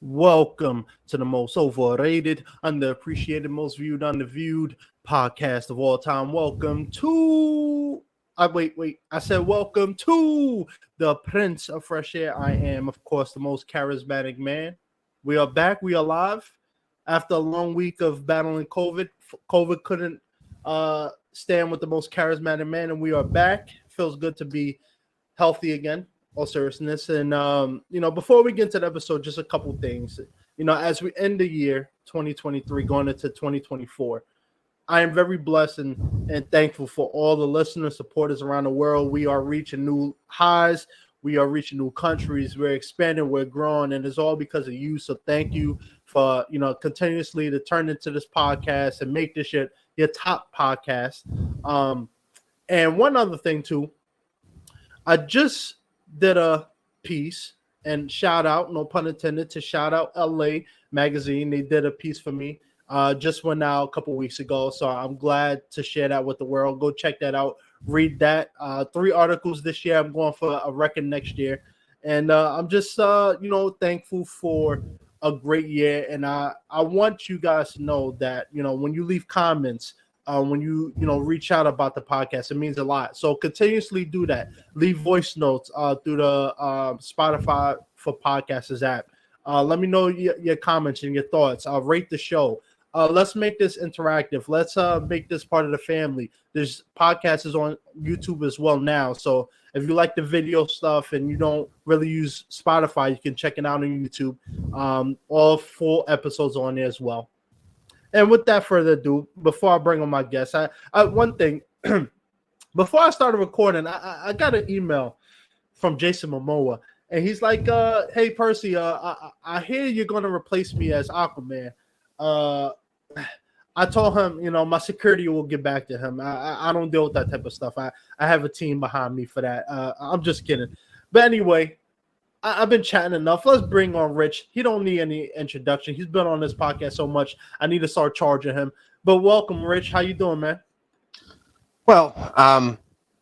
Welcome to the most overrated, underappreciated, most viewed, underviewed podcast of all time. Welcome to. Wait. I said welcome to the Prince of Fresh Air. I am, of course, the most charismatic man. We are back. We are live after a long week of battling COVID. COVID couldn't stand with the most charismatic man, and we are back. Feels good to be healthy again. All seriousness. And before we get into the episode, just a couple things. As we end the year 2023 going into 2024, I am very blessed and thankful for all the listeners, supporters around the world. We are reaching new highs. We are reaching new countries. We're expanding, we're growing, and it's all because of you. So thank you for continuously to turn into this podcast and make this shit your top podcast. And one other thing too, I just did a piece, and shout out, no pun intended, to Shout Out LA Magazine. They did a piece for me. Just went out a couple weeks ago, so I'm glad to share that with the world. Go check that out. Read that. 3 articles this year. I'm going for a record next year, and I'm just thankful for a great year. And I want you guys to know that when you leave comments, when you reach out about the podcast, it means a lot. So continuously do that. Leave voice notes through the Spotify for Podcasts app. Let me know your comments and your thoughts. Rate the show. Let's make this interactive. Let's make this part of the family. There's podcasts on YouTube as well now. So if you like the video stuff and you don't really use Spotify, you can check it out on YouTube. All full episodes on there as well. And with that further ado, before I bring on my guests, I one thing, before I started recording, I got an email from Jason Momoa, and he's like, hey, Percy, I hear you're going to replace me as Aquaman. I told him, my security will get back to him. I don't deal with that type of stuff. I have a team behind me for that. I'm just kidding. But anyway, I've been chatting enough. Let's bring on Rich. He don't need any introduction. He's been on this podcast so much. I need to start charging him. But welcome, Rich. How you doing, man? Well,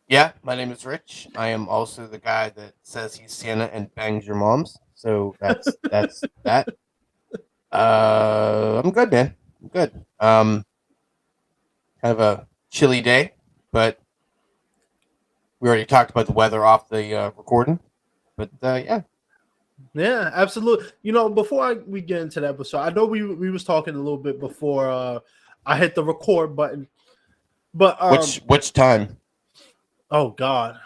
yeah, my name is Rich. I am also the guy that says he's Santa and bangs your moms. So that's that. I'm good, man. I'm good. Kind of a chilly day, but we already talked about the weather off the recording. But yeah, absolutely. Before we get into the episode, I know we was talking a little bit before I hit the record button. But which time? Oh God,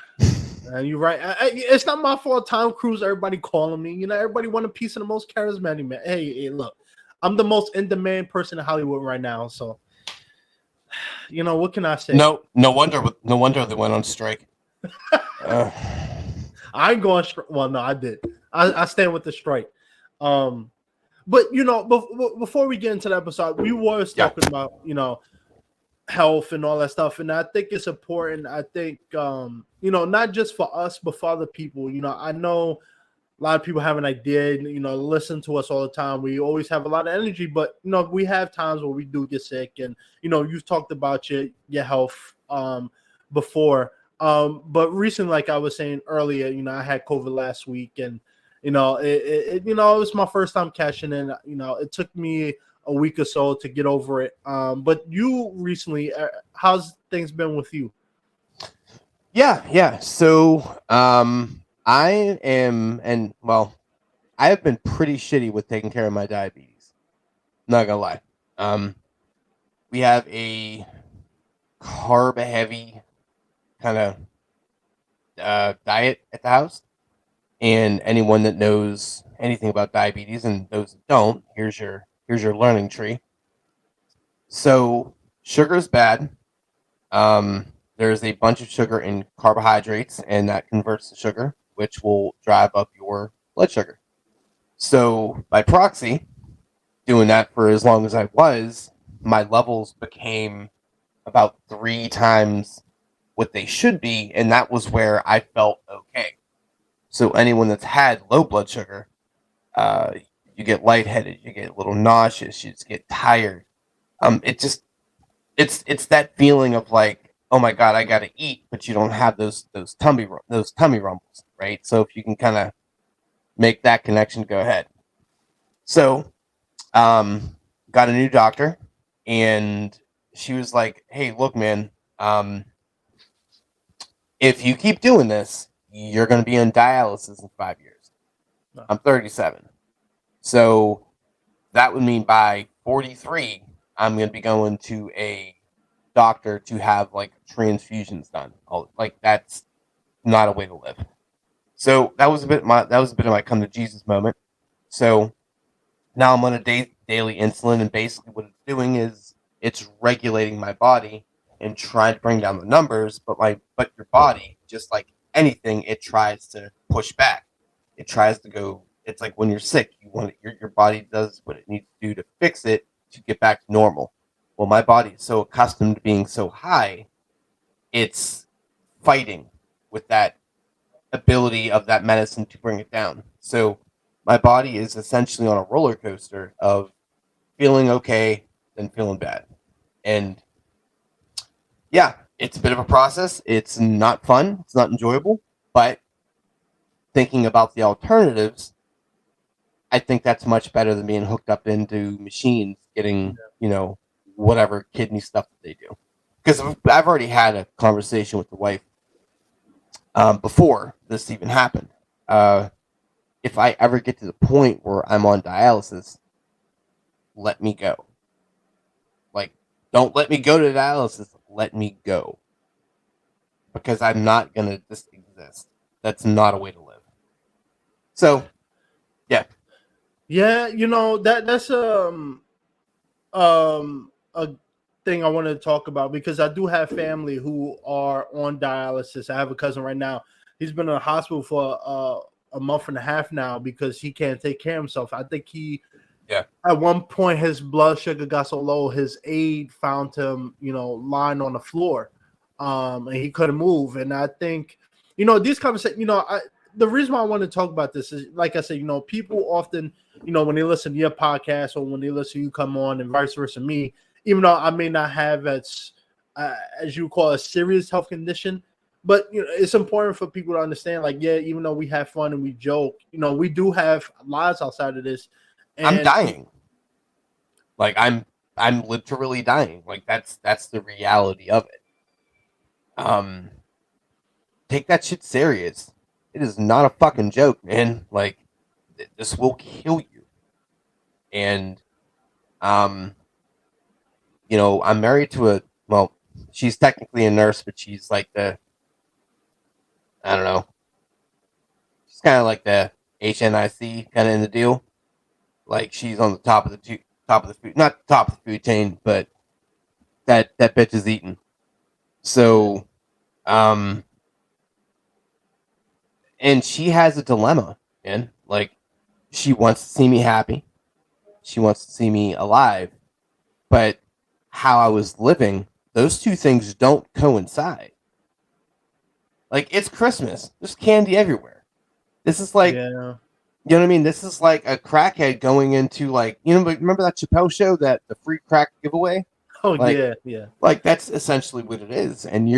you're right. It's not my fault. Tom Cruise, everybody calling me. Everybody want a piece of the most charismatic man. Hey, look, I'm the most in-demand person in Hollywood right now. So, what can I say? No wonder they went on strike. I ain't going. Well, no, I did. I stand with the strike. But before we get into the episode, we was talking about health and all that stuff, and I think it's important. I think not just for us, but for other people. I know a lot of people have an idea. Listen to us all the time. We always have a lot of energy, but we have times where we do get sick, and you've talked about your health before. But recently, like I was saying earlier, I had COVID last week, and it was my first time catching it. It took me a week or so to get over it. But you recently, how's things been with you? Yeah. So, I am, and well, I have been pretty shitty with taking care of my diabetes. Not gonna lie. We have a carb-heavy kind of diet at the house, and anyone that knows anything about diabetes and those that don't, here's your learning tree. So sugar is bad. there's a bunch of sugar in carbohydrates, and that converts to sugar, which will drive up your blood sugar. So by proxy, doing that for as long as I was, my levels became about 3 times what they should be, and that was where I felt okay. So anyone that's had low blood sugar, uh, you get lightheaded, you get a little nauseous, you just get tired. It just it's that feeling of like, oh my god, I gotta eat, but you don't have those tummy rumbles, right? So if you can kind of make that connection, go ahead. So, got a new doctor, and she was like, "Hey, look, man, if you keep doing this, you're going to be on dialysis in 5 years." No. I'm 37, so that would mean by 43, I'm going to be going to a doctor to have like transfusions done. Like that's not a way to live. So that was a bit of my come to Jesus moment. So now I'm on a daily insulin, and basically what it's doing is it's regulating my body and trying to bring down the numbers. But your body, just like anything, it tries to push back. It tries to go. It's like when you're sick, your body does what it needs to do to fix it to get back to normal. Well, my body is so accustomed to being so high, it's fighting with that ability of that medicine to bring it down. So my body is essentially on a roller coaster of feeling okay, then feeling bad. And yeah, it's a bit of a process. It's not fun. It's not enjoyable. But thinking about the alternatives, I think that's much better than being hooked up into machines, getting, whatever kidney stuff that they do. Because I've already had a conversation with the wife before this even happened. If I ever get to the point where I'm on dialysis, let me go. Like, don't let me go to dialysis. Let me go. Because I'm not going to just exist. That's not a way to live. So, yeah. Yeah, that's a thing I wanted to talk about, because I do have family who are on dialysis. I have a cousin right now. He's been in the hospital for a month and a half now because he can't take care of himself. I think at one point his blood sugar got so low, his aide found him, lying on the floor, and he couldn't move. And I think, these conversations, the reason why I want to talk about this is, like I said, people often, when they listen to your podcast or when they listen to you come on, and vice versa me, even though I may not have as you call a serious health condition, but it's important for people to understand, like, yeah, even though we have fun and we joke, we do have lives outside of this. And I'm dying. Like I'm literally dying. Like that's the reality of it. Take that shit serious. It is not a fucking joke, man. Like this will kill you. And I'm married to she's technically a nurse, but she's like I don't know. She's kind of like the HNIC kind of in the deal. Like she's on the top of the food, not the top of the food chain, but that bitch is eating. So, and she has a dilemma, man. Like she wants to see me happy, she wants to see me alive, but how I was living, those two things don't coincide. Like it's Christmas, there's candy everywhere. This is like, you know what I mean? This is like a crackhead going into like, remember that Chappelle show, that the free crack giveaway? Oh, like, yeah. Like that's essentially what it is. And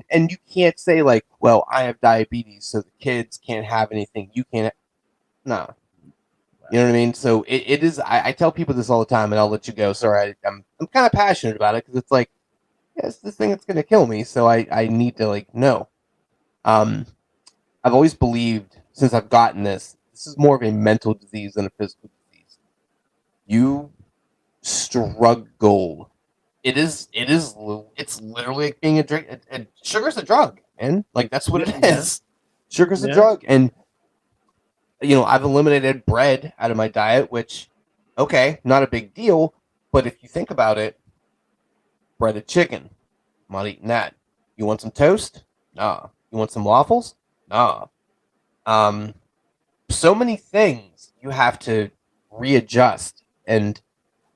and you can't say like, well, I have diabetes, so the kids can't have anything. You can't. No. You know what I mean? So it is. I tell people this all the time, and I'll let you go. Sorry, I'm kind of passionate about it because it's like, yeah, it's this thing that's gonna kill me. So I need to like know. I've always believed since I've gotten this is more of a mental disease than a physical disease. You struggle. It's literally like being a drink. Sugar's a drug, man. Like that's what it is. Sugar's a drug. And I've eliminated bread out of my diet, which, okay, not a big deal. But if you think about it, breaded chicken, I'm not eating that. You want some toast? Nah. You want some waffles? Nah. So many things you have to readjust. And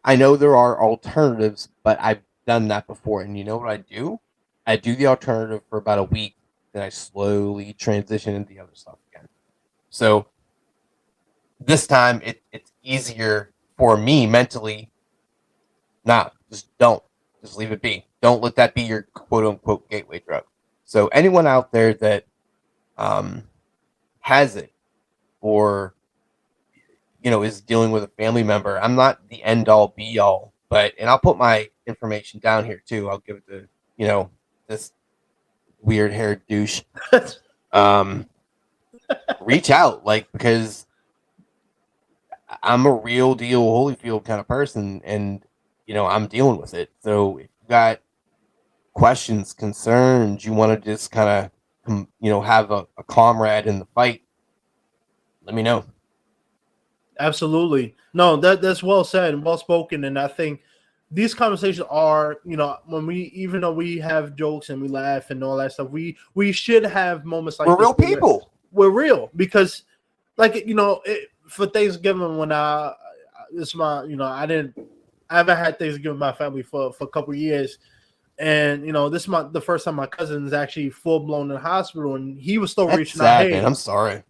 I know there are alternatives, but I've done that before. And you know what I do? I do the alternative for about a week, then I slowly transition into the other stuff again. So this time it's easier for me mentally. Nah, just don't. Just leave it be. Don't let that be your quote unquote gateway drug. So anyone out there that has it or is dealing with a family member, I'm not the end all be all, but and I'll put my information down here too. I'll give it to this weird haired douche. Reach out, because I'm a real deal Holyfield kind of person, and I'm dealing with it. So if you got questions, concerns, you want to just kind of have a comrade in the fight, let me know. Absolutely. No, that's well said and well spoken. And I think these conversations are, when even though we have jokes and we laugh and all that stuff, we should have moments like we're real people. We're real because, for Thanksgiving when I haven't had Thanksgiving with my family for a couple of years. And this is the first time my cousin is actually full blown in the hospital, and he was still reaching out. Hey, man, I'm sorry.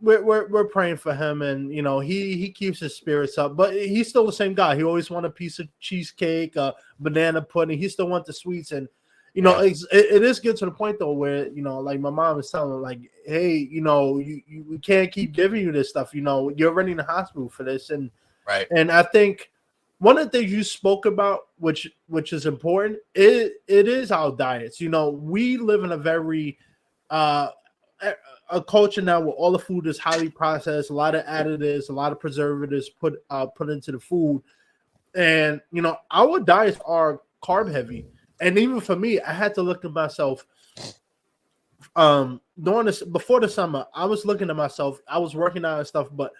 We're praying for him, and he keeps his spirits up, but he's still the same guy. He always want a piece of cheesecake, banana pudding. He still want the sweets, and it is good to the point though where like my mom is telling him, like, hey, we can't keep giving you this stuff. You're already in the hospital for this, and right. And I think one of the things you spoke about, which is important, it is our diets. We live in a very a culture now where all the food is highly processed, a lot of additives, a lot of preservatives put into the food, and our diets are carb heavy. And even for me, I had to look at myself. During this before the summer, I was looking at myself. I was working out and stuff, but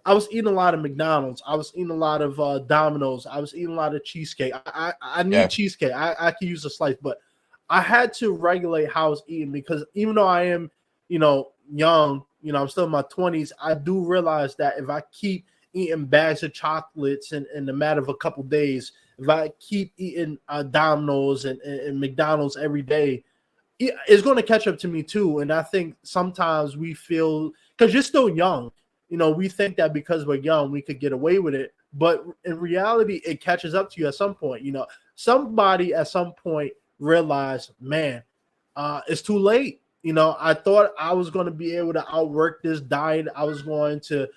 I was eating a lot of McDonald's. I was eating a lot of Domino's. I was eating a lot of cheesecake. I need cheesecake. I could use a slice, but I had to regulate how I was eating because even though I am, young, I'm still in my 20s, I do realize that if I keep eating bags of chocolates in the matter of a couple days, if I keep eating Domino's and McDonald's every day, it's going to catch up to me too. And I think sometimes we feel, because you're still young, we think that because we're young, we could get away with it. But in reality, it catches up to you at some point. Somebody at some point realized, man, it's too late. I thought I was going to be able to outwork this diet. I was going to,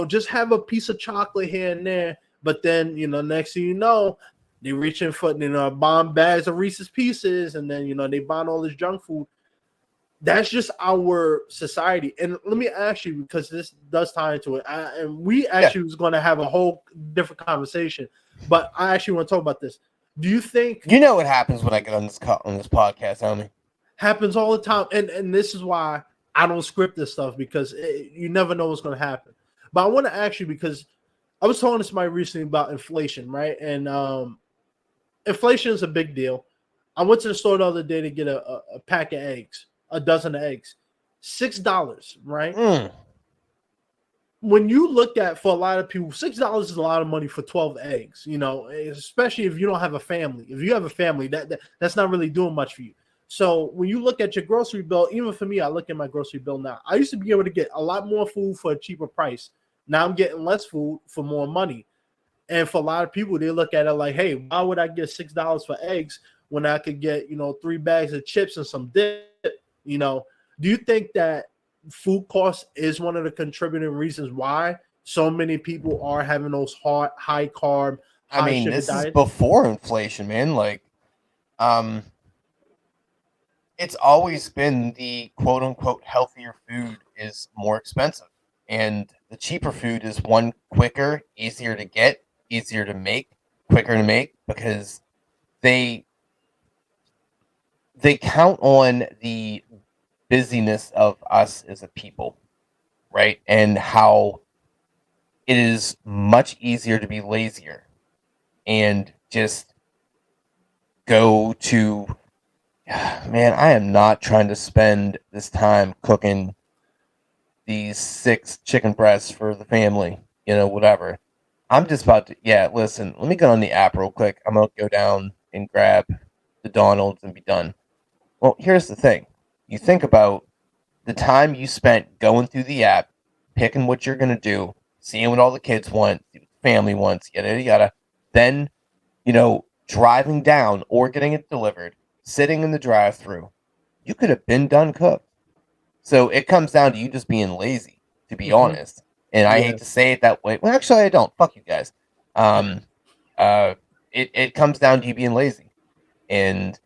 just have a piece of chocolate here and there. But then, next thing you know, they reaching for, buying bags of Reese's Pieces, and then, they buying all this junk food. That's just our society. And let me ask you, because this does tie into it, and we actually was going to have a whole different conversation, but I actually want to talk about this. Do you think what happens when I get on this podcast, homie? Happens all the time, and this is why I don't script this stuff, because you never know what's going to happen. But I want to ask you, because I was talking to somebody recently about inflation, right? And inflation is a big deal. I went to the store the other day to get a pack of eggs, a dozen of eggs, $6, right? When you look at, for a lot of people, $6 is a lot of money for 12 eggs, especially if you don't have a family. If you have a family, that's not really doing much for you. So when you look at your grocery bill, even for me, I look at my grocery bill now. I used to be able to get a lot more food for a cheaper price. Now I'm getting less food for more money. And for a lot of people, they look at it like, hey, why would I get $6 for eggs when I could get, 3 bags of chips and some dip? Do you think that food costs is one of the contributing reasons why so many people are having those high carb, high sugar this diets? Is before inflation, man. It's always been the quote unquote healthier food is more expensive, and the cheaper food is one, quicker, easier to get, easier to make, quicker to make, because they count on the busyness of us as a people, right? And how it is much easier to be lazier and just go to, man, I am not trying to spend this time cooking these 6 chicken breasts for the family, whatever. I'm just about to, yeah, listen, let me go on the app real quick. I'm going to go down and grab the Donald's and be done. Well, here's the thing. You think about the time you spent going through the app, picking what you're going to do, seeing what all the kids want, family wants, yada, yada, yada. Then, driving down or getting it delivered, sitting in the drive-thru. You could have been done cooked. So it comes down to you just being lazy, to be honest. And I hate to say it that way. Well, actually, I don't. Fuck you guys. It comes down to you being lazy. And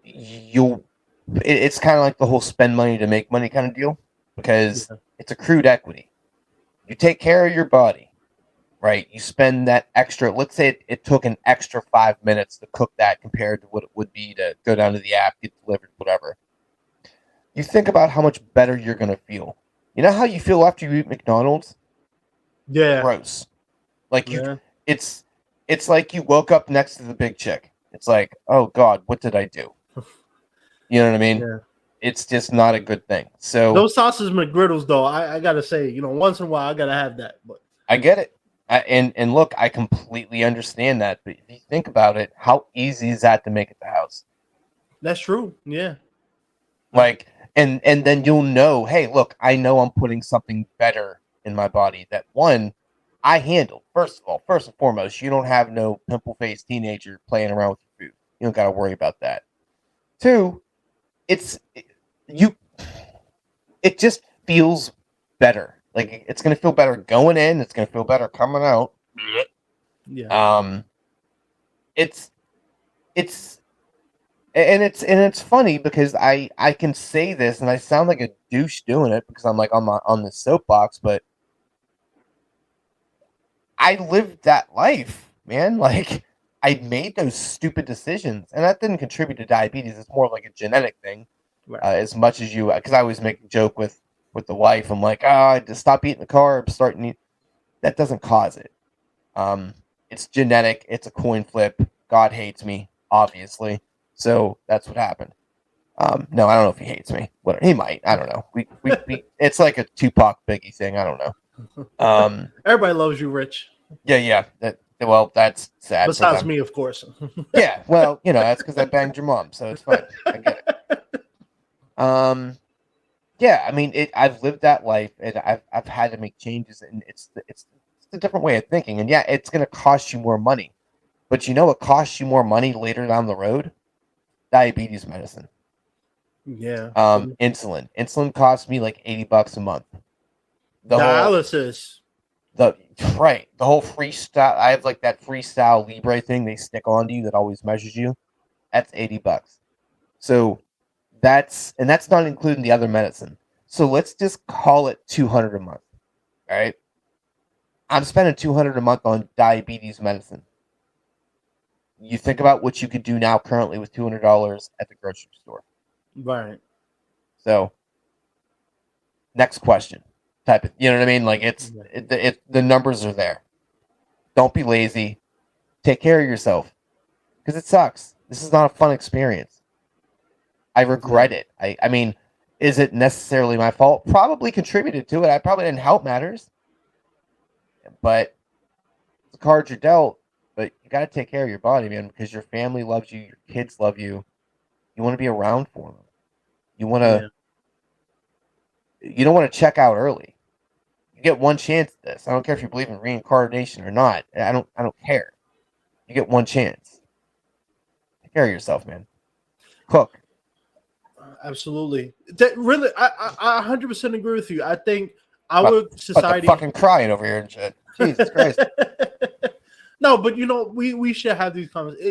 it's kind of like the whole spend money to make money kind of deal, because it's accrued equity. You take care of your body, right? You spend that extra, let's say it took an extra 5 minutes to cook that compared to what it would be to go down to the app, get delivered, whatever. You think about how much better you're going to feel. You know how you feel after you eat McDonald's? Yeah. Gross. Like it's like you woke up next to the big chick. It's like, oh God, what did I do? You know what I mean? Yeah. It's just not a good thing. So those sausage McGriddles, though, I gotta say, once in a while I gotta have that. But I get it. And look, I completely understand that. But if you think about it, how easy is that to make at the house? That's true. Yeah. Like, and then you'll know, hey, look, I know I'm putting something better in my body that, one, I handle. First and foremost, you don't have no pimple-faced teenager playing around with your food. You don't got to worry about that. 2, it just feels better. Like, it's going to feel better going in. It's going to feel better coming out. Yeah. It's funny because I can say this and I sound like a douche doing it because I'm like on the soapbox, but I lived that life, man. Like, I made those stupid decisions, and that didn't contribute to diabetes. It's more like a genetic thing, Right. as much as you, because I always make a joke with the wife. I'm like, I just stop eating the carbs, start eating. That doesn't cause it. It's genetic. It's a coin flip. God hates me, obviously. So that's what happened. No, I don't know if he hates me. What he might. I don't know. We it's like a Tupac Biggie thing. I don't know. Everybody loves you, Rich. Yeah. That's sad. Besides me, of course. Yeah. Well, that's because I banged your mom, so it's fine. I get it. Yeah. I mean, I've lived that life, and I've had to make changes, and it's a different way of thinking. And yeah, it's going to cost you more money, but what costs you more money later down the road? Diabetes medicine. Yeah. Insulin. Insulin costs me like $80 a month. Dialysis. The whole freestyle. I have like that Freestyle Libre thing they stick onto you that always measures you. That's $80. So that's not including the other medicine. So let's just call it $200 a month. All right. I'm spending $200 a month on diabetes medicine. You think about what you could do now currently with $200 at the grocery store. Right. So, next question. Type it. You know what I mean? Like, the numbers are there. Don't be lazy. Take care of yourself, because it sucks. This is not a fun experience. I regret it. I mean, is it necessarily my fault? Probably contributed to it. I probably didn't help matters. But the cards are dealt. But you got to take care of your body, man, because your family loves you. Your kids love you. You want to be around for them. You want to. Yeah. You don't want to check out early. You get one chance at this. I don't care if you believe in reincarnation or not. I don't care. You get one chance. Take care of yourself, man. Cook. Absolutely. Really, I 100% agree with you. I think our society fucking crying over here and shit. Jesus Christ. No, but we should have these comments.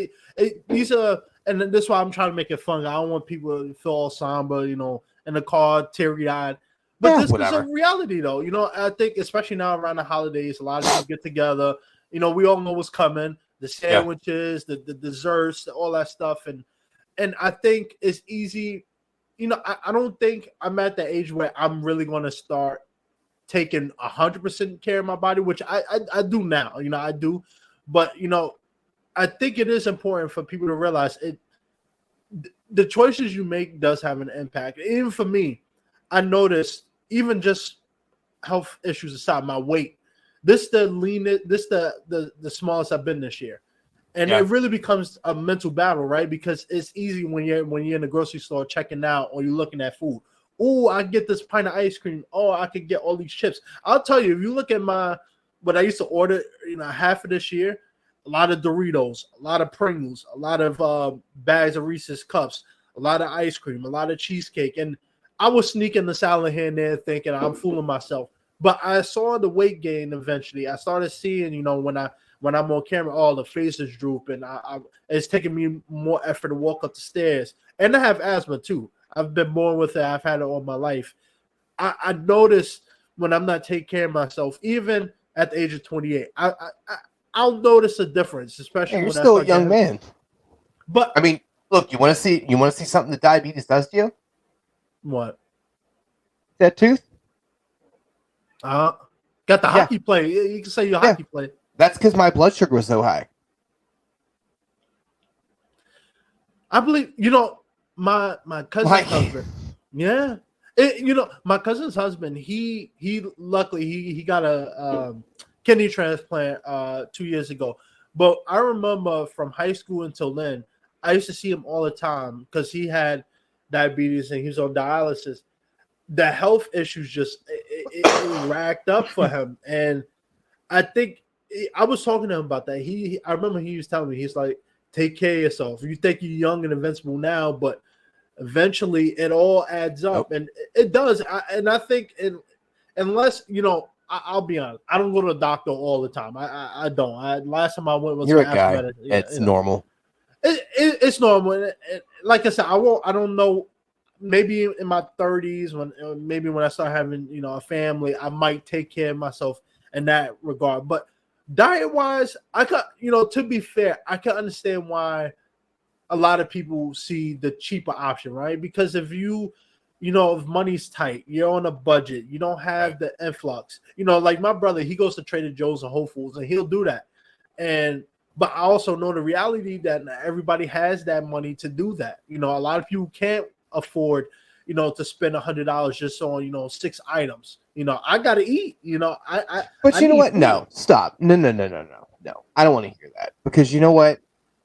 These are, and this is why I'm trying to make it fun. I don't want people to feel all somber, in the car, teary-eyed. But this is a reality, though. I think especially now around the holidays, a lot of people get together. We all know what's coming: the sandwiches, the desserts, all that stuff, and I think it's easy. I don't think I'm at the age where I'm really going to start taking 100% care of my body, which I do now. I do. But, I think it is important for people to realize it. The choices you make does have an impact. Even for me, I noticed even just health issues aside, my weight. This the leanest, this the smallest I've been this year. And Yeah. it really becomes a mental battle, right? Because it's easy when you're in the grocery store checking out or you're looking at food. Oh, I get this pint of ice cream. Oh, I could get all these chips. I'll tell you, if you look at what I used to order, half of this year, a lot of Doritos, a lot of Pringles, a lot of bags of Reese's cups, a lot of ice cream, a lot of cheesecake, and I was sneaking the salad here and there, thinking I'm fooling myself. But I saw the weight gain eventually. I started seeing, when I'm on camera, all the faces droop, and it's taking me more effort to walk up the stairs. And I have asthma too. I've been born with it. I've had it all my life. I notice when I'm not taking care of myself, even at the age of 28, I'll notice a difference, especially Yeah, you're when I still a start young man. But I mean, look, you want to see something that diabetes does to you? what? That tooth? Got the hockey play. You can say your hockey play. That's because my blood sugar was so high. I believe, my cousin's husband. Yeah. My cousin's husband, he luckily he got a kidney transplant 2 years ago. But I remember from high school until then, I used to see him all the time because he had diabetes and he was on dialysis. The health issues just it racked up for him. And I think I was talking to him about that. I remember he was telling me, he's like, take care of yourself. You think you're young and invincible now, but eventually it all adds up. And it does. I think unless, I'll be honest, I don't go to the doctor all the time. I don't. Last time I went was You're a guy. It's normal. It's normal. And like I said, I don't know. Maybe in my 30s, when I start having a family, I might take care of myself in that regard. But diet wise, I could to be fair, I can understand why a lot of people see the cheaper option, right? Because if if money's tight, you're on a budget, you don't have the influx. Like my brother, he goes to Trader Joe's and Whole Foods, and he'll do that. But I also know the reality that not everybody has that money to do that. A lot of people can't afford to spend $100 just on 6 items. I gotta eat. But you know what? Food. No, stop. No. I don't want to hear that, because you know what?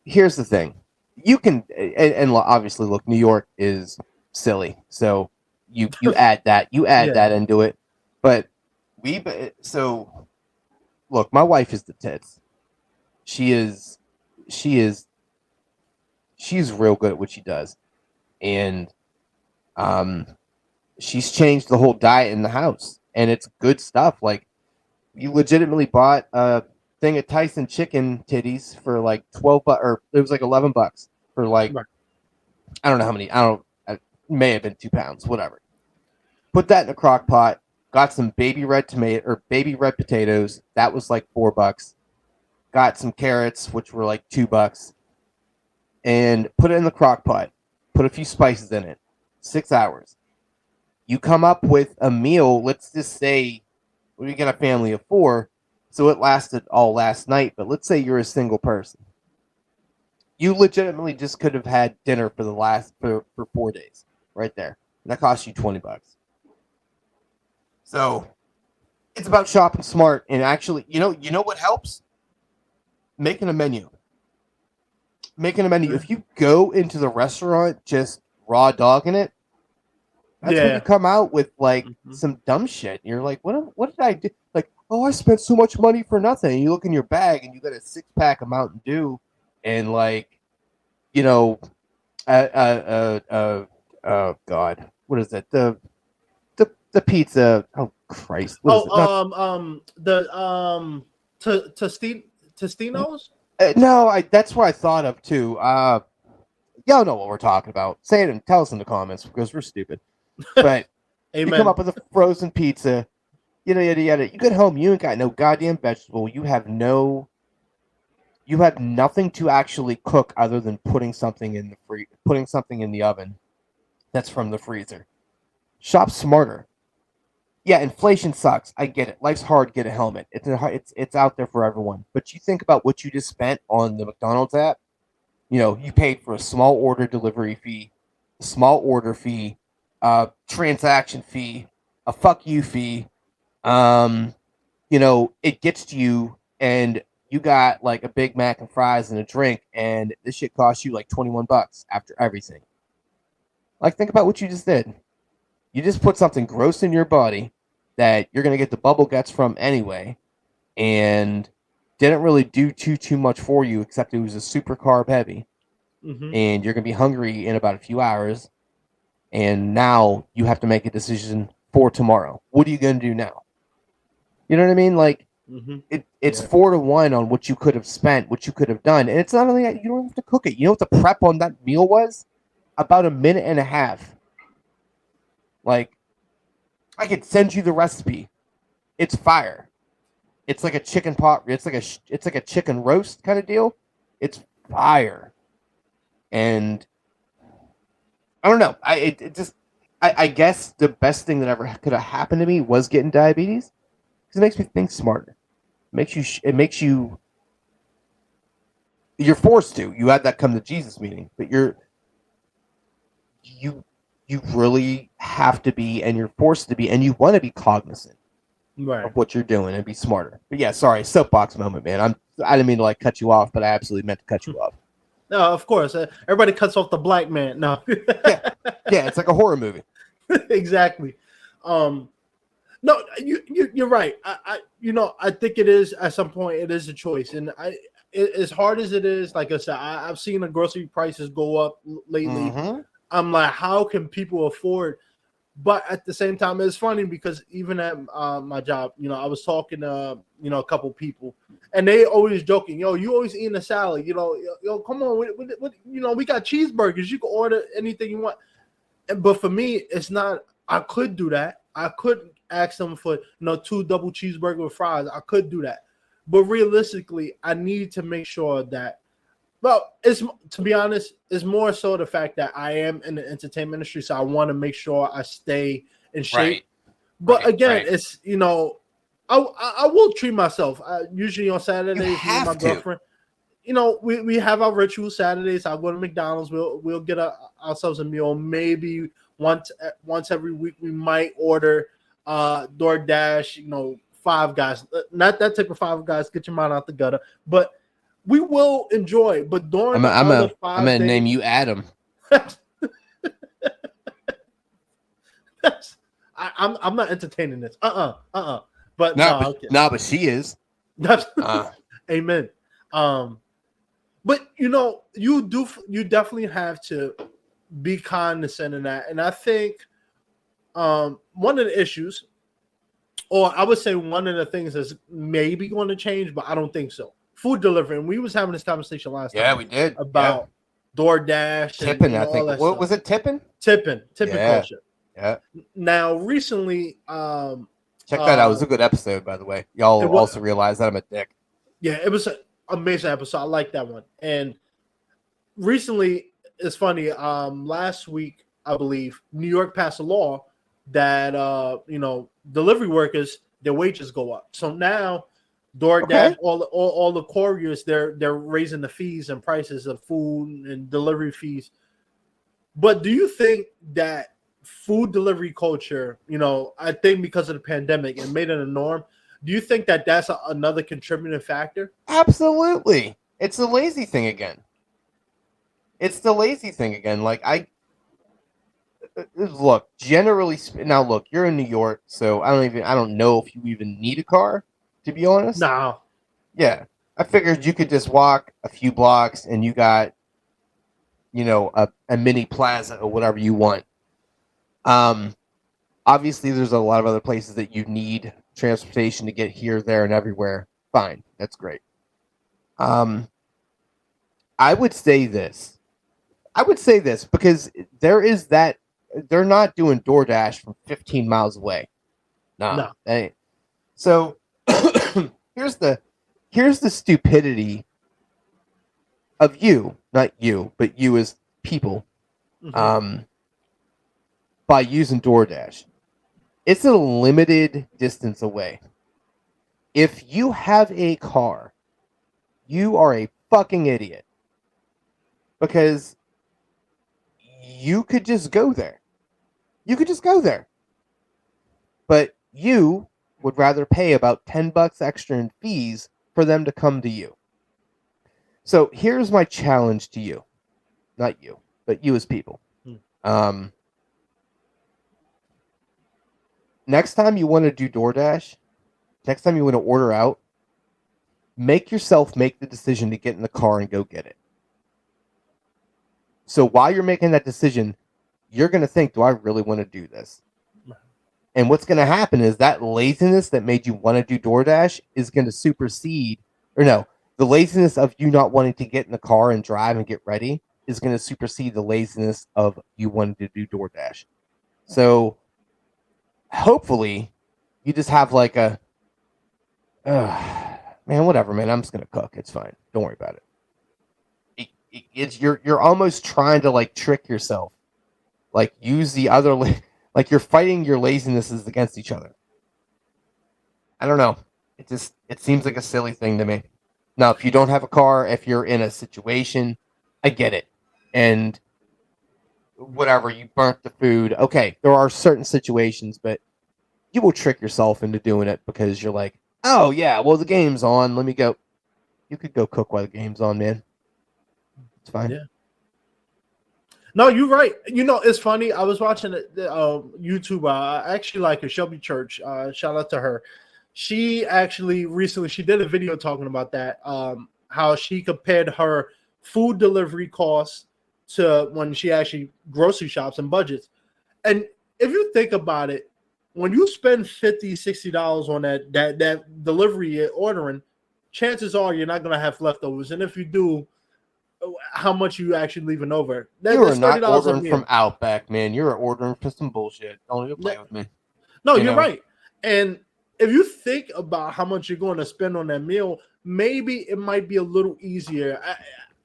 Here's the thing. You can and obviously look, New York is silly, so you add that that into it. But look, my wife is the tits. She's real good at what she does. And she's changed the whole diet in the house, and it's good stuff. Like, you legitimately bought a thing of Tyson chicken titties for like $12, or it was like $11 for like, I don't know how many. It may have been 2 pounds, whatever. Put that in a crock pot. Got some baby red potatoes. That was like $4. Got some carrots, which were like $2, and put it in the crock pot. Put a few spices in it. 6 hours. You come up with a meal. Let's just say we got a family of 4, so it lasted all last night. But let's say you're a single person. You legitimately just could have had dinner for 4 days right there. And that cost you $20. So it's about shopping smart, and actually, you know what helps? Making a menu. If you go into the restaurant just raw dogging it, that's when you come out with like some dumb shit. You're like, what did I do? Like, oh, I spent so much money for nothing. And you look in your bag and you got a 6-pack of Mountain Dew and like, oh God, what is that? The pizza. Oh Christ. Tostinos? No, that's what I thought of too. Y'all know what we're talking about. Say it and tell us in the comments, because we're stupid. But you come up with a frozen pizza, yada yada yada. You get home, you ain't got no goddamn vegetable. You have nothing to actually cook other than putting something in the oven that's from the freezer. Shop smarter. yeah, inflation sucks. I get it. Life's hard. Get a helmet. It's out there for everyone. But you think about what you just spent on the McDonald's app. You know, you paid for a small order delivery fee, a small order fee, a transaction fee, a fuck you fee. Um, you know, it gets to you, and you got like a Big Mac and fries and a drink, and this shit costs you like $21 after everything. Like, think about what you just did. You just put something gross in your body that you're going to get the bubble guts from anyway, and didn't really do too much for you, except it was a super carb heavy, and you're going to be hungry in about a few hours, and now you have to make a decision for tomorrow. What are you going to do now? You know what I mean? Like, it's 4-1 on what you could have spent, what you could have done, and it's not only that, you don't have to cook it. You know what the prep on that meal was? About a minute and a half. Like, I could send you the recipe. It's fire. It's like a chicken pot. It's like a chicken roast kind of deal. It's fire. And I don't know. I guess the best thing that ever could have happened to me was getting diabetes, because it makes me think smarter. It makes you. You're forced to. You had that come to Jesus meeting, but you really have to be, and you're forced to be, and you want to be cognizant of what you're doing and be smarter. But yeah, sorry, soapbox moment, man. I didn't mean to like cut you off, but I absolutely meant to cut you off. No, of course. Everybody cuts off the black man. No. yeah, it's like a horror movie. Exactly. No, you're right. I think it is, at some point it is a choice, and as hard as it is, like I said, I've seen the grocery prices go up lately. I'm like, how can people afford? But at the same time, it's funny because even at my job, I was talking to, a couple people, and they always joking, yo, you always eating a salad, yo, come on, we got cheeseburgers, you can order anything you want. But for me, it's not. I could do that. I could ask them for 2 double cheeseburger with fries. I could do that, but realistically, I need to make sure that. Well, to be honest, it's more so the fact that I am in the entertainment industry, so I want to make sure I stay in shape. Right. But again, it's I will treat myself. Usually on Saturdays with my girlfriend, we have our ritual Saturdays. I'll go to McDonald's. We'll get ourselves a meal. Maybe once every week we might order DoorDash. Five Guys, not that type of Five Guys. Get your mind out the gutter, but. We will enjoy, but during I'm gonna name you Adam. I'm not entertaining this. But but she is. Amen. But you definitely have to be cognizant of that, and I think one of the issues, or I would say one of the things that's maybe going to change, but I don't think so. Food delivery, and we was having this conversation last time. Yeah, we did. About DoorDash. Tipping, I think. What was it, tipping? Tipping culture. Yeah. Now, recently... check that out. It was a good episode, by the way. Y'all also realize that I'm a dick. Yeah, it was an amazing episode. I like that one. And recently, it's funny, last week, I believe, New York passed a law that, delivery workers, their wages go up. So now... DoorDash, all the couriers, they're raising the fees and prices of food and delivery fees. But do you think that food delivery culture, I think because of the pandemic, it made it a norm? Do you think that that's another contributing factor? Absolutely. It's the lazy thing again. Like look, generally, now look, you're in New York, so I don't know if you even need a car. To be honest, no. Yeah, I figured you could just walk a few blocks and you got, a mini plaza or whatever you want. Obviously, there's a lot of other places that you need transportation to get here, there, and everywhere. Fine, that's great. I would say this because there is that they're not doing DoorDash from 15 miles away. No. So. Here's the stupidity of you, not you, but you as people, by using DoorDash. It's a limited distance away. If you have a car, you are a fucking idiot. Because you could just go there. You could just go there. But you would rather pay about $10 extra in fees for them to come to you. So here's my challenge to you. Not you, but you as people. Next time you want to do DoorDash, next time you want to order out, make yourself make the decision to get in the car and go get it. So while you're making that decision, you're going to think, do I really want to do this? And what's going to happen is that laziness that made you want to do DoorDash is going to supersede, or no, the laziness of you not wanting to get in the car and drive and get ready is going to supersede the laziness of you wanting to do DoorDash. So hopefully you just have like a, man, whatever, man, I'm just going to cook. It's fine. Don't worry about it. It's you're almost trying to like trick yourself. Like use the other, like you're fighting your lazinesses against each other. I don't know. It seems like a silly thing to me. Now, if you don't have a car, if you're in a situation, I get it. And whatever, you burnt the food. Okay, there are certain situations, but you will trick yourself into doing it because you're like, oh yeah, well the game's on. Let me go. You could go cook while the game's on, man. It's fine. Yeah. No, you're right. You know, it's funny. I was watching YouTube. I actually like her, Shelby Church. Shout out to her. She actually recently she did a video talking about that. How she compared her food delivery costs to when she actually grocery shops and budgets. And if you think about it, when you spend $50, $60 on that delivery ordering, chances are you're not gonna have leftovers. And if you do, how much you actually leaving over? You are not ordering from Outback, man. You're ordering for some bullshit. Don't even play with me. No, you're right. And if you think about how much you're going to spend on that meal, maybe it might be a little easier.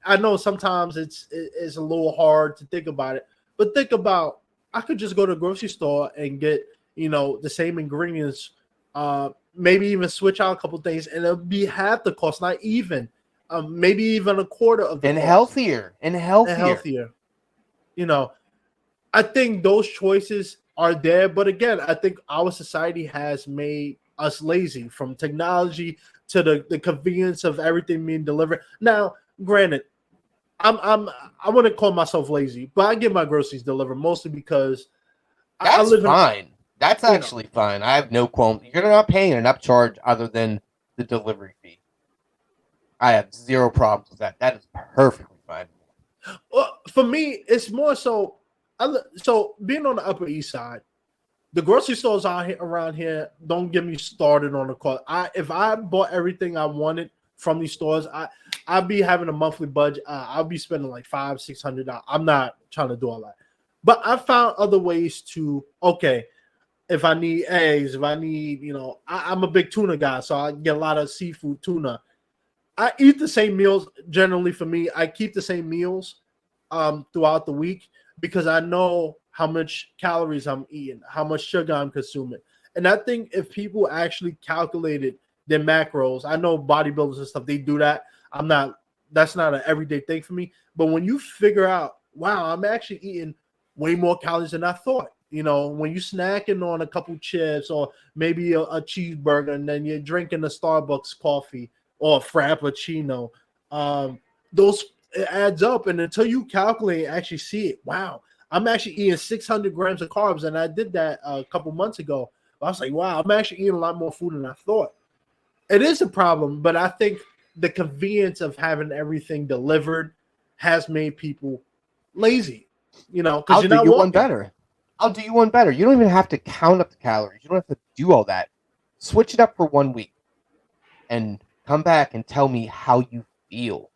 I know sometimes it's a little hard to think about it, but think about I could just go to the grocery store and get the same ingredients, maybe even switch out a couple things, and it'll be half the cost, not even. Maybe even a quarter of the and cost. healthier. I think those choices are there, but again, I think our society has made us lazy, from technology to the convenience of everything being delivered. Now, granted, I wouldn't call myself lazy, but I get my groceries delivered mostly because I live fine. That's actually fine. I have no qualm. You're not paying an upcharge other than the delivery fee. I have zero problems with that. That is perfectly fine. Well, for me, it's more so. So being on the Upper East Side, the grocery stores around here don't get me started on the cost. If I bought everything I wanted from these stores, I'd be having a monthly budget. I'll be spending like $500-$600. I'm not trying to do all that, but I found other ways to. Okay, if I need eggs, if I need, I'm a big tuna guy, so I get a lot of seafood tuna. I eat the same meals generally. For me, I keep the same meals throughout the week because I know how much calories I'm eating, how much sugar I'm consuming. And I think if people actually calculated their macros, I know bodybuilders and stuff, they do that. That's not an everyday thing for me. But when you figure out, wow, I'm actually eating way more calories than I thought. When you snacking on a couple chips or maybe a cheeseburger, and then you're drinking a Starbucks coffee or a frappuccino, it adds up. And until you calculate and actually see it, wow, I'm actually eating 600 grams of carbs. And I did that a couple months ago. I was like, wow, I'm actually eating a lot more food than I thought. It is a problem, but I think the convenience of having everything delivered has made people lazy, because you're not walking. I'll do you one better. You don't even have to count up the calories. You don't have to do all that. Switch it up for 1 week and come back and tell me how you feel.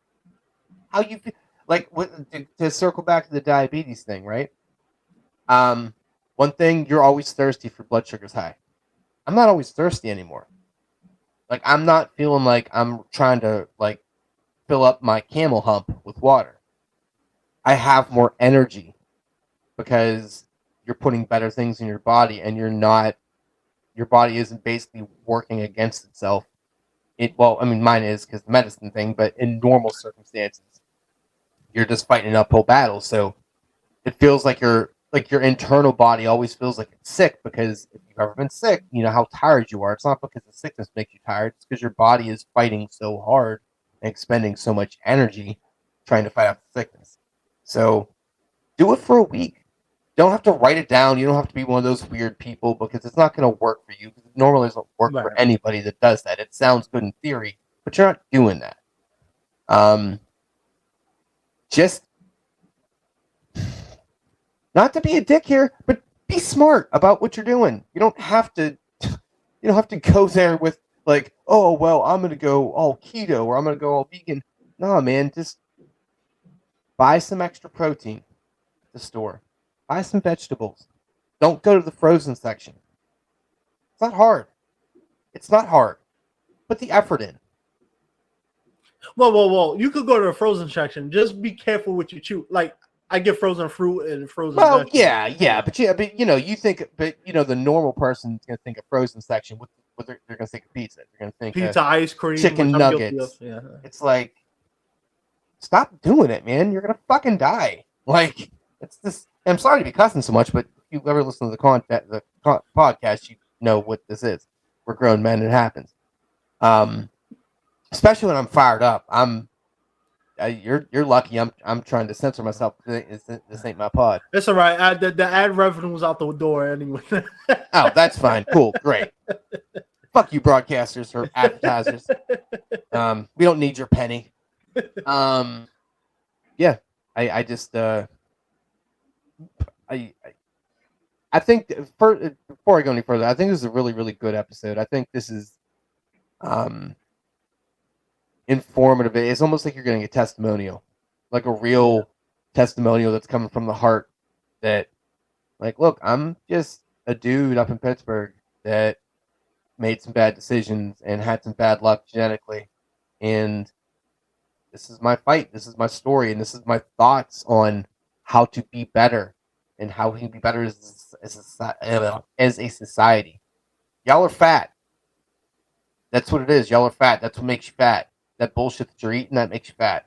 How you feel. Like, to circle back to the diabetes thing, right? One thing, you're always thirsty for blood sugars high. I'm not always thirsty anymore. Like, I'm not feeling like I'm trying to, like, fill up my camel hump with water. I have more energy because you're putting better things in your body and you're not your body isn't basically working against itself. Well, I mean, mine is because the medicine thing, but in normal circumstances, you're just fighting an uphill battle. So it feels like your internal body always feels like it's sick, because if you've ever been sick, you know how tired you are. It's not because the sickness makes you tired. It's because your body is fighting so hard and expending so much energy trying to fight off the sickness. So do it for a week. You don't have to write it down. You don't have to be one of those weird people, because it's not going to work for you. It normally doesn't work for anybody that does that. It sounds good in theory, but you're not doing that. Just not to be a dick here, but be smart about what you're doing. You don't have to go there with like, oh well, I'm gonna go all keto or I'm gonna go all vegan. No, man, just buy some extra protein at the store. Buy some vegetables. Don't go to the frozen section. It's not hard. It's not hard. Put the effort in. Well. You could go to the frozen section. Just be careful what you chew. Like, I get frozen fruit and frozen vegetables. Yeah, but you know, the normal person's gonna think of frozen section. What they're gonna think of pizza. They're gonna think pizza, ice cream, chicken nuggets. Yeah. It's like, stop doing it, man. You're gonna fucking die. Like, it's this. I'm sorry to be cussing so much, but if you ever listen to the podcast, you know what this is. We're grown men. It happens. Especially when I'm fired up. You're lucky. I'm trying to censor myself. This ain't my pod. It's all right. The ad revenue was out the door anyway. Oh, that's fine. Cool. Great. Fuck you, broadcasters or advertisers. We don't need your penny. Yeah. I just I think before I go any further, I think this is a really, really good episode. I think this is informative. It's almost like you're getting a testimonial, like a real testimonial that's coming from the heart. That, like, look, I'm just a dude up in Pittsburgh that made some bad decisions and had some bad luck genetically, and this is my fight. This is my story, and this is my thoughts on how to be better and how we can be better as a society. Y'all are fat. That's what it is. Y'all are fat. That's what makes you fat. That bullshit that you're eating, that makes you fat.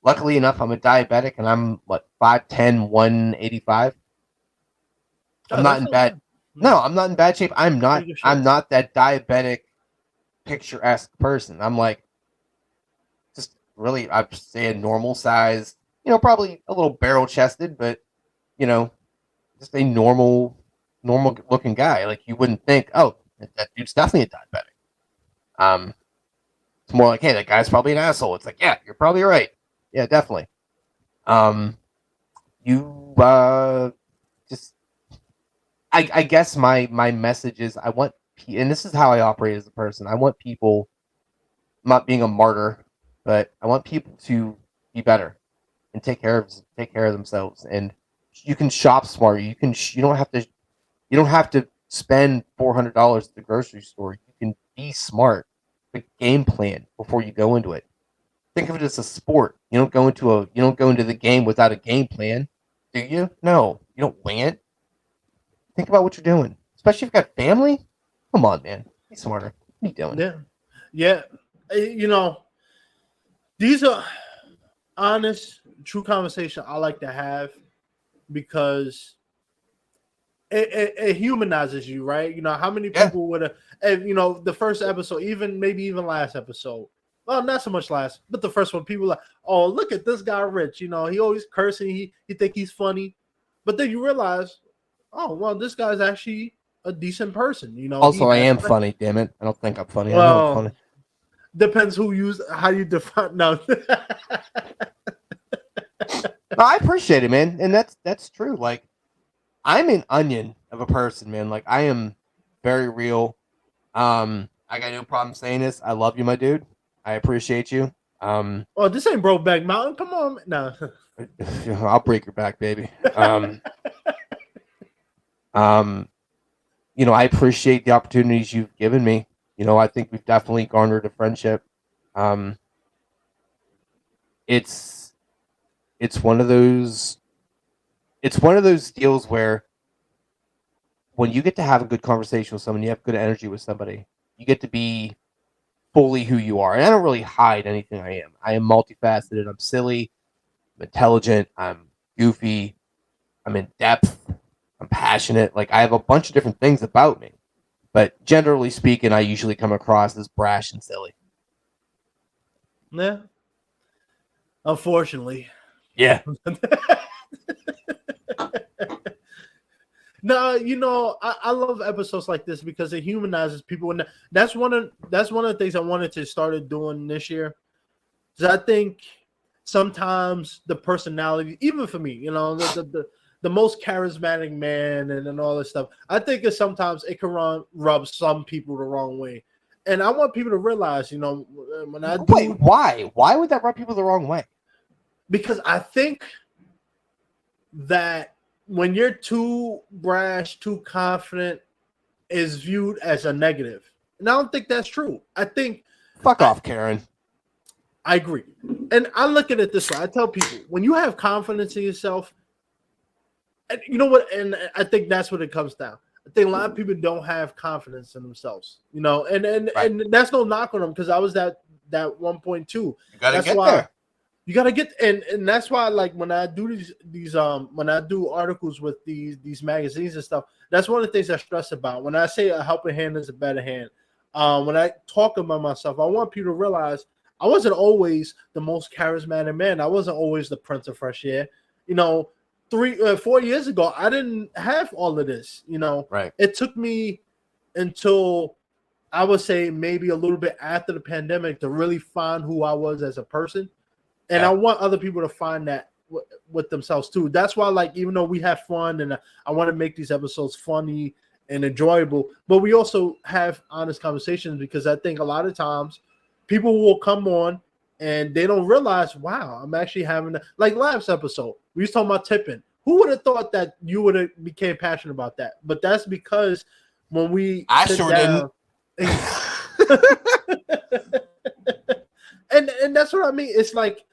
Luckily enough, I'm a diabetic, and I'm 5'10", 185. I'm not in bad. No, I'm not in bad shape. I'm not that diabetic picturesque person. I'm like, just really, I'd say a normal size. Probably a little barrel chested, but just a normal looking guy. Like, you wouldn't think, oh, that dude's definitely a diabetic. It's more like, hey, that guy's probably an asshole. It's like, yeah, you're probably right. Yeah, definitely. I guess my message is, I want, and this is how I operate as a person. I want people, I'm not being a martyr, but I want people to be better and take care of themselves. And you can shop smarter. You don't have to spend $400 at the grocery store. You can be smart. The game plan before you go into it. Think of it as a sport. You don't go into the game without a game plan, do you? No, you don't wing it. Think about what you're doing, especially if you've got family. Come on, man, be smarter. What are you doing? Yeah. These are honest, true conversation I like to have, because it humanizes you, right? How many people would have, the first episode, maybe even last episode. Well, not so much last, but the first one, people like, oh, look at this guy, Rich. He always cursing. He think he's funny, but then you realize, oh, well, this guy's actually a decent person. Also, I am funny. Damn it, I don't think I'm funny. Well, I know I'm funny. Depends how you define. No. No, I appreciate it, man, and that's true. Like, I'm an onion of a person, man. Like, I am very real. I got no problem saying this. I love you, my dude. I appreciate you. Oh, this ain't Brokeback Mountain. Come on, no. I'll break your back, baby. I appreciate the opportunities you've given me. I think we've definitely garnered a friendship. It's one of those deals where when you get to have a good conversation with someone, you have good energy with somebody, you get to be fully who you are. And I don't really hide anything I am. I am multifaceted. I'm silly. I'm intelligent. I'm goofy. I'm in depth. I'm passionate. Like, I have a bunch of different things about me. But generally speaking, I usually come across as brash and silly. Yeah. Unfortunately. Yeah. No, you know, I love episodes like this because it humanizes people, and that's one of the things I wanted to start doing this year. Because I think sometimes the personality, even for me, you know, the most charismatic man and all this stuff, I think sometimes it can rub some people the wrong way, and I want people to realize, you know, when I do. Wait, why? Why would that rub people the wrong way? Because I think that when you're too brash, too confident, is viewed as a negative. And I don't think that's true. I think... Fuck off, Karen. I agree. And I look at it this way. I tell people, when you have confidence in yourself, and you know what? And I think that's what it comes down. I think a lot of people don't have confidence in themselves, you know, and that's no knock on them, because I was that 1.2. You gotta that's get why, there. You gotta get, and that's why, like, when I do these when I do articles with these magazines and stuff, that's one of the things I stress about. When I say a helping hand is a better hand, when I talk about myself, I want people to realize I wasn't always the most charismatic man. I wasn't always the Prince of Fresh Air. You know, 4 years ago, I didn't have all of this. You know, right? It took me until, I would say, maybe a little bit after the pandemic to really find who I was as a person. And I want other people to find that with themselves too. That's why, like, even though we have fun and I want to make these episodes funny and enjoyable, but we also have honest conversations, because I think a lot of times people will come on and they don't realize, wow, I'm actually having like last episode, we was talking about tipping. Who would have thought that you would have became passionate about that? But that's because when we sit down, and that's what I mean. It's like,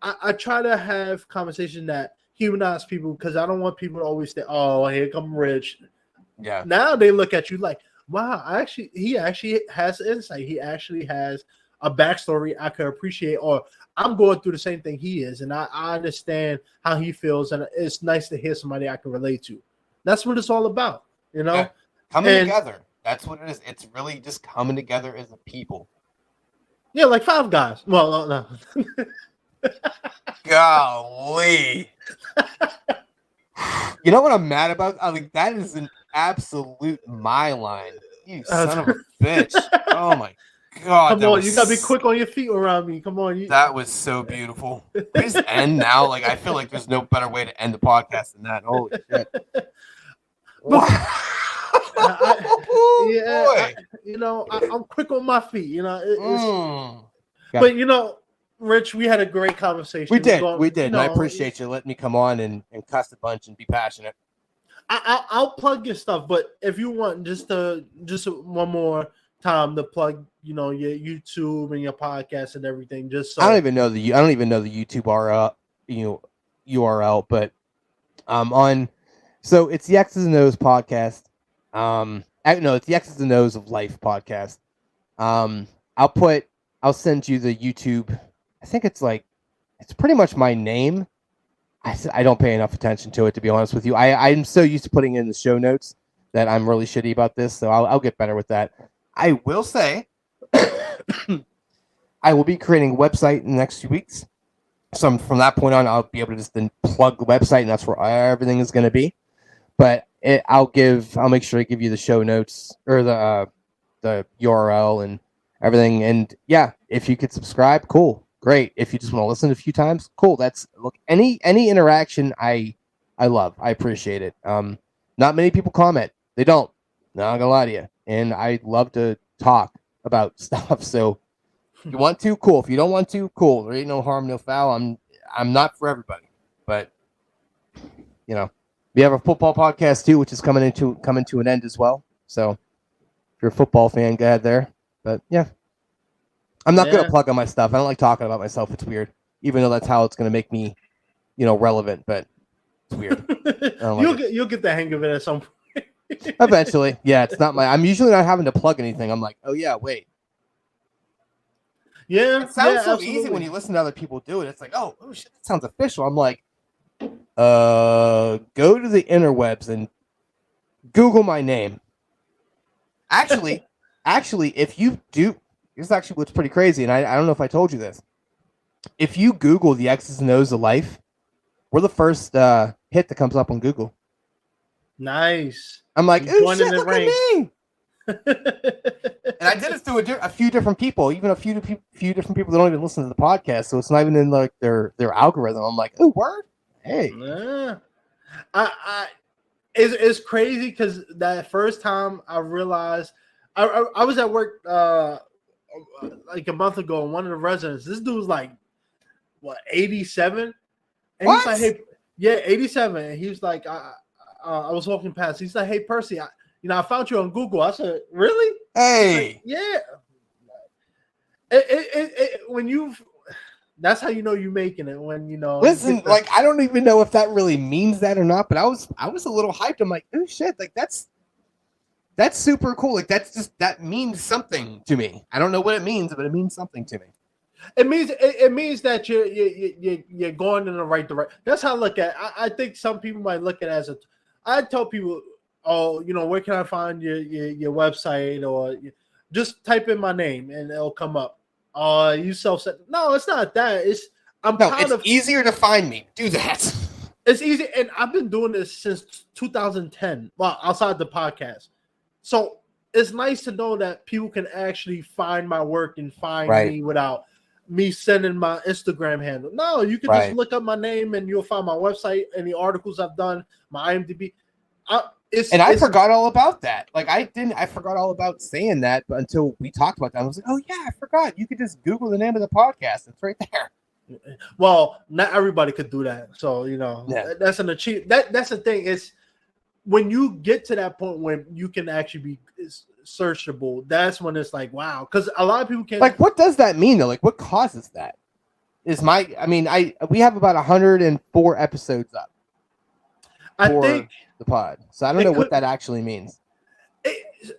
I try to have conversation that humanize people, because I don't want people to always say, "Oh, here come Rich." Yeah. Now they look at you like, "Wow, he actually has insight. He actually has a backstory I can appreciate, or I'm going through the same thing he is, and I understand how he feels, and it's nice to hear somebody I can relate to." That's what it's all about, you know. Yeah. Coming together. That's what it is. It's really just coming together as a people. Yeah, like Five Guys. Well, no. Golly. You know what I'm mad about? I mean, that is an absolute my line. You son of a bitch. Oh my God. Come on, you gotta be quick on your feet around me. Come on. That was so beautiful. We just end now. Like, I feel like there's no better way to end the podcast than that. Holy shit. I'm quick on my feet. You know, but you know, Rich, we had a great conversation. We did. And I appreciate you letting me come on and cuss a bunch and be passionate. I'll plug your stuff, but if you want just one more time to plug, you know, your YouTube and your podcast and everything, just so. I don't even know the YouTube URL, but so it's the X's and O's podcast. It's the X's and O's of Life podcast. I'll send you the YouTube. I think it's pretty much my name. I don't pay enough attention to it, to be honest with you. I'm so used to putting in the show notes that I'm really shitty about this, so I'll get better with that. I will say I will be creating a website in the next few weeks. So from that point on, I'll be able to just then plug the website, and that's where everything is going to be. But I'll make sure to give you the show notes or the URL and everything. And yeah, if you could subscribe, cool. Great. If you just want to listen a few times, cool. Any interaction I love. I appreciate it. Not many people comment. They don't. Not gonna lie to you. And I love to talk about stuff. So if you want to, cool. If you don't want to, cool. There ain't no harm, no foul. I'm not for everybody. But you know, we have a football podcast too, which is coming to an end as well. So if you're a football fan, go ahead there. But yeah. I'm not going to plug on my stuff. I don't like talking about myself. It's weird, even though that's how it's going to make me, you know, relevant. But it's weird. You'll get the hang of it at some point. Eventually, yeah. It's not my. I'm usually not having to plug anything. I'm like, oh yeah, wait. Yeah, It sounds so absolutely. easy when you listen to other people do it. It's like, oh shit, that sounds official. I'm like, go to the interwebs and Google my name. Actually, if you do, this is actually what's pretty crazy, and I don't know if I told you this. If you Google the X's and O's of life, we're the first hit that comes up on Google. Nice. I'm like, You oh joining shit, the look at me. And I did it through a few different people, even a few different people that don't even listen to the podcast, so it's not even in like their algorithm. I'm like, oh word, hey. Yeah. It's crazy because that first time I realized I was at work like a month ago, and one of the residents, this dude was like, what, 87? And What? he's like, hey, yeah, 87. And he was like, I was walking past. He's like, hey, Percy, I found you on Google. I said, really? Hey. Like, yeah. When you, that's how you know you're making it. When Listen, like I don't even know if that really means that or not, but I was a little hyped. I'm like, oh shit, like that's super cool. Like that means something to me. I don't know what it means, but it means something to me. It means that you're going in the right direction. That's how I look at it. I think some people might look at it as I tell people, oh, where can I find your website, or just type in my name and it'll come up. You self-set. No, it's not that. It's easier to find me. Do that. It's easy, and I've been doing this since 2010. Well, outside the podcast, so it's nice to know that people can actually find my work and find me without me sending my Instagram handle. No, you can just look up my name and you'll find my website and the articles I've done, my IMDb. I forgot all about that. Like I forgot all about saying that, but until we talked about that, I was like, oh yeah, I forgot. You could just Google the name of the podcast. It's right there. Well, not everybody could do that. So, that's an achievement. That's the thing. Is when you get to that point when you can actually be searchable, that's when it's like, wow. Because a lot of people can't. Like, what does that mean though? Like, what causes that? We have about 104 episodes up. I think the pod. So I don't know what that actually means.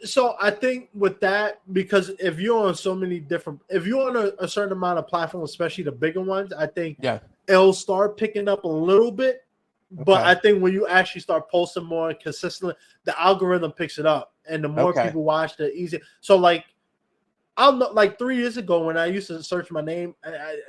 So I think with that, because if you're on so many different, if you're on a certain amount of platforms, especially the bigger ones, I think it'll start picking up a little bit. But I think when you actually start posting more consistently, the algorithm picks it up, and the more people watch, the easier. So like, I'll know, like 3 years ago when I used to search my name,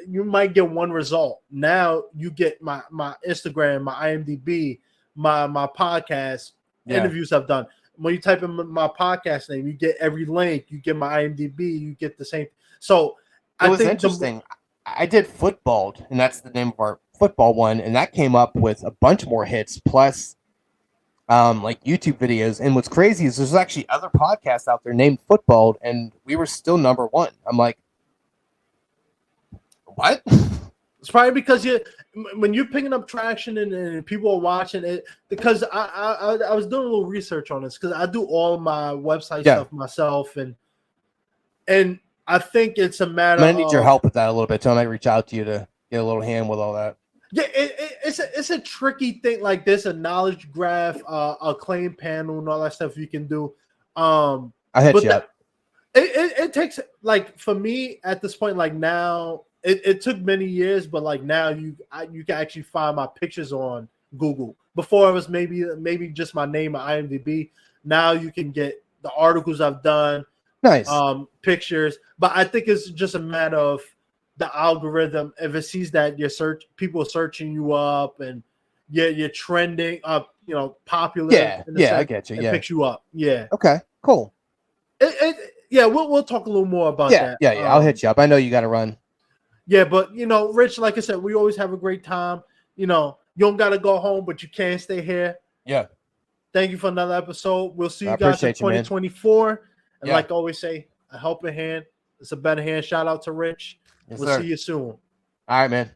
you might get one result. Now you get my Instagram, my IMDb, my podcast, interviews I've done. When you type in my podcast name, you get every link. You get my IMDb. You get the same. So it was interesting. I did Footballed, and that's the name of our football one, and that came up with a bunch more hits, plus like YouTube videos. And what's crazy is there's actually other podcasts out there named Footballed, and we were still number one. I'm like, what? It's probably because when you're picking up traction and people are watching it, because I was doing a little research on this because I do all my website stuff myself, and I think it's a matter. I need your help with that a little bit, so I might reach out to you to get a little hand with all that. Yeah, it's a tricky thing. Like there's a knowledge graph, a claim panel, and all that stuff you can do. I'll hit you up. It takes, like, for me at this point, like now. It took many years, but like now you can actually find my pictures on Google. Before it was maybe just my name or IMDb. Now you can get the articles I've done, pictures. But I think it's just a matter of the algorithm. If it sees that people are searching you up and you're trending up, popular. I get you. It picks you up. Yeah. Okay. Cool. We'll talk a little more about that. Yeah. I'll hit you up. I know you got to run. Yeah, but Rich, like I said, we always have a great time. You don't gotta go home, but you can stay here. Yeah. Thank you for another episode. We'll see you guys in 2024. And like I always say, a helping hand is a better hand. Shout out to Rich. Yes, we'll see you soon. All right, man.